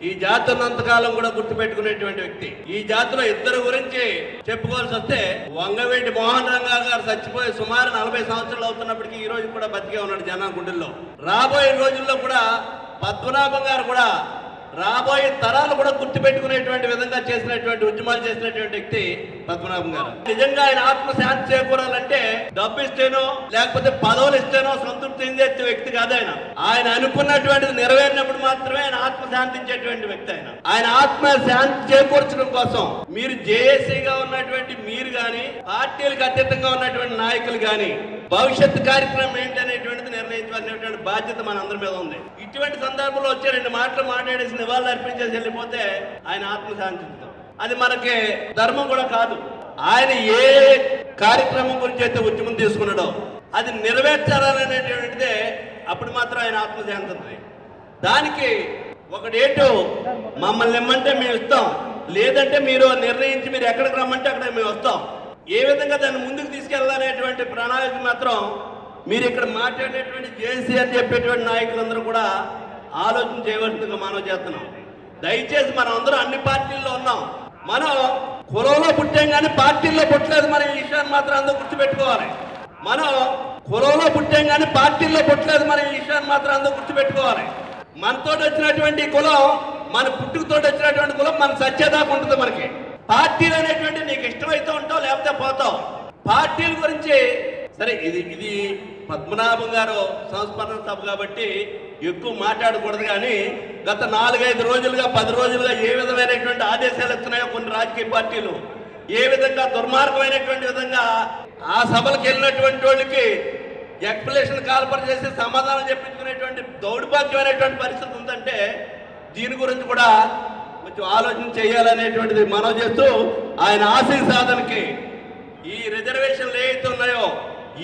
ఈ జాతి ఉన్నంతకాలం కూడా గుర్తుపెట్టుకునేటువంటి వ్యక్తి. ఈ జాతిలో ఇద్దరు గురించి చెప్పుకోవాల్సి వస్తే వంగవీటి మోహన్ రంగా గారు చచ్చిపోయి సుమారు 40 సంవత్సరాలు అవుతున్నప్పటికీ ఈ రోజు కూడా బతికే ఉన్నాడు జనం గుండెల్లో. రాబోయే రోజుల్లో కూడా పద్మనాభం గారు కూడా రాబోయే తరాలు కూడా గుర్తుపెట్టుకునేటువంటి విధంగా చేసినటువంటి ఉద్యమాలు చేసినటువంటి వ్యక్తి పద్మనాభం గారు. నిజంగా ఆయన ఆత్మశాంతి చేకూరాలంటే డబ్బు ఇస్తేనో లేకపోతే పదవులు ఇస్తేనో సంతృప్తి చెందే వ్యక్తి కాదు ఆయన. ఆయన అనుకున్నటువంటిది నెరవేరినప్పుడు మాత్రమే ఆయన ఆత్మశాంతించేటువంటి వ్యక్తి. ఆయన ఆత్మశాంతి చేకూర్చడం కోసం మీరు జేఏసీగా ఉన్నటువంటి మీరు గాని పార్టీలకు అతీతంగా ఉన్నటువంటి నాయకులు గాని భవిష్యత్ కార్యక్రమం ఏంటనేటువంటిది నిర్ణయించాల్సినటువంటి బాధ్యత మన అందరి మీద ఉంది. ఇటువంటి సందర్భంలో వచ్చే 2 మాటలు మాట్లాడేసి నివాళులు అర్పించేసి వెళ్ళిపోతే ఆయన ఆత్మశాంతించడం అది మనకి ధర్మం కూడా కాదు. ఆయన ఏ కార్యక్రమం గురించి అయితే ఉద్యమం తీసుకున్నాడో అది నెరవేర్చాలనేటువంటిదే అప్పుడు మాత్రం ఆయన ఆత్మశాంతి. దానికి ఒకటేటో మమ్మల్ని ఇమ్మంటే మేము ఇస్తాం, లేదంటే మీరు నిర్ణయించి మీరు ఎక్కడికి రమ్మంటే అక్కడ మేము వస్తాం. ఏ విధంగా దాన్ని ముందుకు తీసుకెళ్లాలనేటువంటి ప్రణాళిక మాత్రం మీరు ఇక్కడ మాట్లాడేటువంటి జేసీ అని చెప్పేటువంటి నాయకులందరూ కూడా ఆలోచన చేయవలసిందిగా మనం చేస్తున్నాం. దయచేసి మనం అందరూ అన్ని పార్టీల్లో ఉన్నాం. మనం కులంలో పుట్టాం కానీ పార్టీల్లో పుట్టలేదు. మన ఈ విషయాన్ని మాత్రం అందరూ గుర్తుపెట్టుకోవాలి. మనం కులంలో పుట్టాం కానీ పార్టీల్లో పుట్టలేదు. మన ఈ విషయాన్ని మాత్రం అందరూ గుర్తుపెట్టుకోవాలి. మనతో వచ్చినటువంటి కులం, మన పుట్టుకతో వచ్చినటువంటి కులం మన సత్యదాకా ఉంటుంది. మనకి పార్టీలు అనేటువంటి నీకు ఇష్టమైతే ఉంటావు, లేకపోతే పోతావు. పార్టీల గురించి సరే ఇది పద్మనాభం గారు సంస్మరణ సభ కాబట్టి ఎక్కువ మాట్లాడకూడదు. కానీ గత 4-5 రోజులుగా 10 రోజులుగా ఏ విధమైనటువంటి ఆదేశాలు ఇస్తున్నాయో కొన్ని రాజకీయ పార్టీలు, ఏ విధంగా దుర్మార్గమైనటువంటి విధంగా ఆ సభలకు వెళ్ళినటువంటి వాళ్ళకి ఎక్స్ప్లెనేషన్ కాల్పర్ చేసి సమాధానం చెప్పించుకునేటువంటి దౌర్భాగ్యమైనటువంటి పరిస్థితి ఉందంటే దీని గురించి కూడా కొంచెం ఆలోచన చేయాలనేటువంటిది మనం చేస్తూ ఆయన ఆశయ సాధనకి ఈ రిజర్వేషన్లు ఏవైతే ఉన్నాయో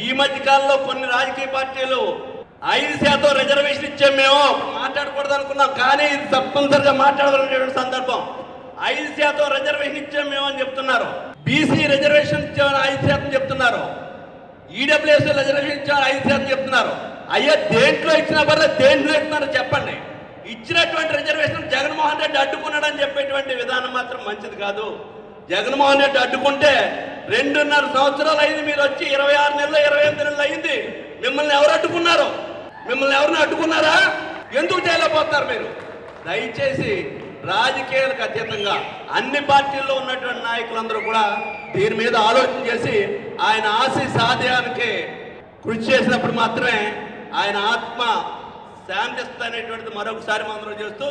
ఈ మధ్య కాలంలో కొన్ని రాజకీయ పార్టీలు 5% రిజర్వేషన్ ఇచ్చాం మేము మాట్లాడకూడదు అనుకున్నాం. కానీ ఇది తప్పనిసరిగా మాట్లాడాలనేటువంటి సందర్భం. 5% రిజర్వేషన్ ఇచ్చాం మేము అని చెప్తున్నారు. బీసీ రిజర్వేషన్ ఇచ్చామని 5% చెప్తున్నారు. ఈడబ్ల్యూఎస్ రిజర్వేషన్ ఇచ్చామని 5% చెప్తున్నారు. అయ్యా దేంట్లో ఇచ్చినా పర్లేదు, దేంట్లో ఇస్తున్నారో చెప్పండి. ఇచ్చినటువంటి రిజర్వేషన్ జగన్మోహన్ రెడ్డి అడ్డుకున్నాడని చెప్పేటువంటి విధానం మాత్రం మంచిది కాదు. జగన్మోహన్ రెడ్డి అడ్డుకుంటే 2.5 సంవత్సరాలు అయింది. మీరు వచ్చి 26 నెలలు 28 నెలలు అయింది. మిమ్మల్ని ఎవరు అడ్డుకున్నారు? మిమ్మల్ని ఎవరిని అడ్డుకున్నారా? ఎందుకు చేయలేకపోతున్నారు మీరు? దయచేసి రాజకీయాలకు అతీతంగా అన్ని పార్టీల్లో ఉన్నటువంటి నాయకులందరూ కూడా దీని మీద ఆలోచన చేసి ఆయన ఆశయ సాధ్యానికి కృషి చేసినప్పుడు మాత్రమే ఆయన ఆత్మ శాంతిస్తుందనేటువంటిది మరొకసారి మనం చేస్తూ